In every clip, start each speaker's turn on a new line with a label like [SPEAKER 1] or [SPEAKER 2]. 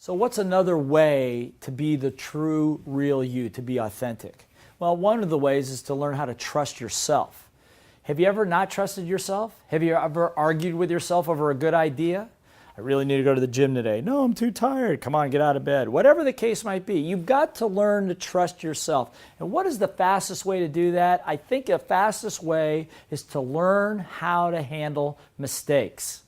[SPEAKER 1] So what's another way to be the true, real you, to be authentic? Well, one of the ways is to learn how to trust yourself. Have you ever not trusted yourself? Have you ever argued with yourself over a good idea? I really need to go to the gym today. No, I'm too tired. Come on, get out of bed. Whatever the case might be, you've got to learn to trust yourself. And what is the fastest way to do that? I think the fastest way is to learn how to handle mistakes.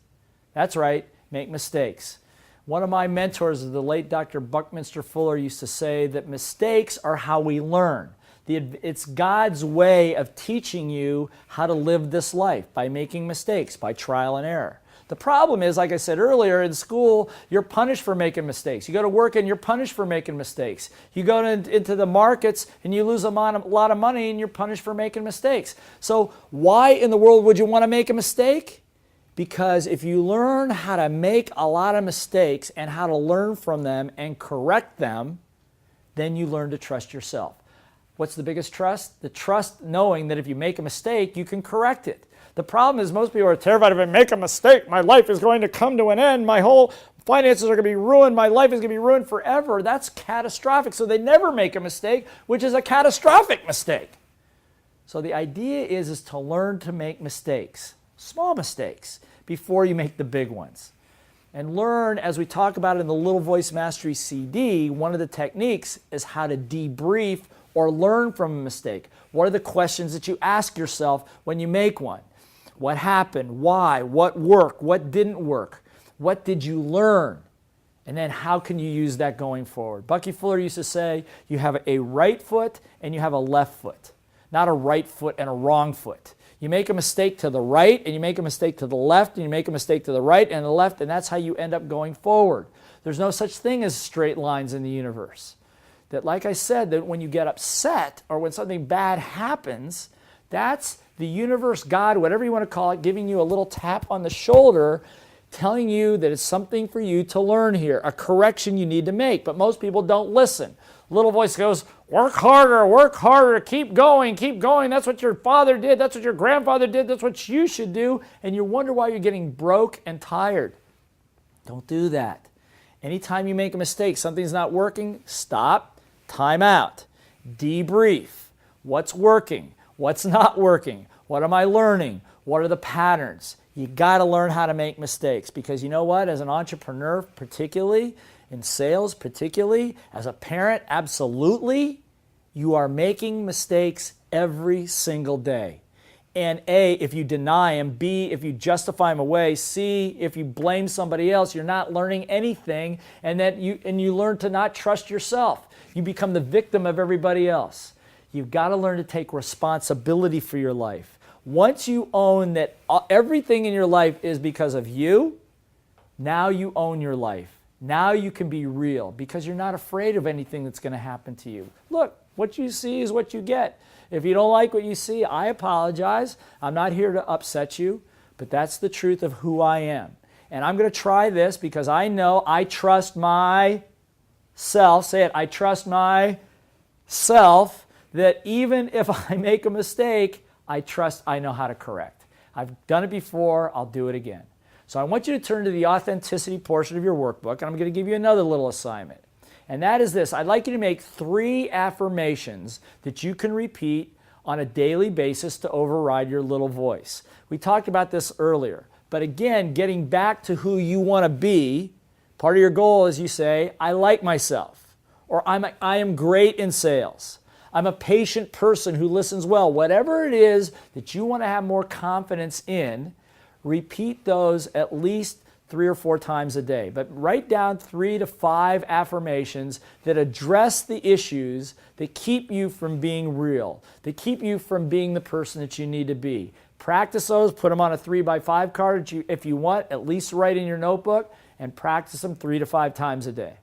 [SPEAKER 1] That's right, make mistakes. One of my mentors, the late Dr. Buckminster Fuller, used to say that mistakes are how we learn. It's God's way of teaching you how to live this life by making mistakes, by trial and error. The problem is, like I said earlier, in school, you're punished for making mistakes. You go to work and you're punished for making mistakes. You go into the markets and you lose a lot of money and you're punished for making mistakes. So why in the world would you want to make a mistake? Because if you learn how to make a lot of mistakes and how to learn from them and correct them, then you learn to trust yourself. What's the biggest trust? The trust knowing that if you make a mistake, you can correct it. The problem is most people are terrified if I make a mistake, my life is going to come to an end, my whole finances are going to be ruined, my life is going to be ruined forever. That's catastrophic. So they never make a mistake, which is a catastrophic mistake. So the idea is to learn to make mistakes, small mistakes, before you make the big ones. And learn, as we talk about in the Little Voice Mastery CD, one of the techniques is how to debrief or learn from a mistake. What are the questions that you ask yourself when you make one? What happened? Why? What worked? What didn't work? What did you learn? And then how can you use that going forward? Bucky Fuller used to say, you have a right foot and you have a left foot, not a right foot and a wrong foot. You make a mistake to the right and you make a mistake to the left and you make a mistake to the right and the left, and that's how you end up going forward. There's no such thing as straight lines in the universe. That, like I said, that when you get upset or when something bad happens, that's the universe, God, whatever you want to call it, giving you a little tap on the shoulder, telling you that it's something for you to learn here, a correction you need to make. But most people don't listen. Little voice goes, work harder, keep going. That's what your father did, that's what your grandfather did, that's what you should do. And you wonder why you're getting broke and tired. Don't do that. Anytime you make a mistake, something's not working, stop, time out, debrief. What's working? What's not working? What am I learning? What are the patterns? You got to learn how to make mistakes, because you know what? As an entrepreneur, particularly, in sales, particularly, as a parent, absolutely, you are making mistakes every single day. And A, if you deny them, B, if you justify them away, C, if you blame somebody else, you're not learning anything, and you learn to not trust yourself. You become the victim of everybody else. You've got to learn to take responsibility for your life. Once you own that everything in your life is because of you, now you own your life. Now you can be real because you're not afraid of anything that's going to happen to you. Look, what you see is what you get. If you don't like what you see, I apologize. I'm not here to upset you, but that's the truth of who I am. And I'm going to try this because I know I trust myself. Say it, I trust myself, that even if I make a mistake, I trust I know how to correct. I've done it before, I'll do it again. So I want you to turn to the authenticity portion of your workbook, and I'm going to give you another little assignment. And that is this. I'd like you to make 3 affirmations that you can repeat on a daily basis to override your little voice. We talked about this earlier. But again, getting back to who you want to be, part of your goal is you say, I like myself, or I am great in sales. I'm a patient person who listens well. Whatever it is that you want to have more confidence in, repeat those at least 3 or 4 times a day. But write down 3 to 5 affirmations that address the issues that keep you from being real, that keep you from being the person that you need to be. Practice those, put them on a 3x5 card if you want, at least write in your notebook, and practice them 3 to 5 times a day.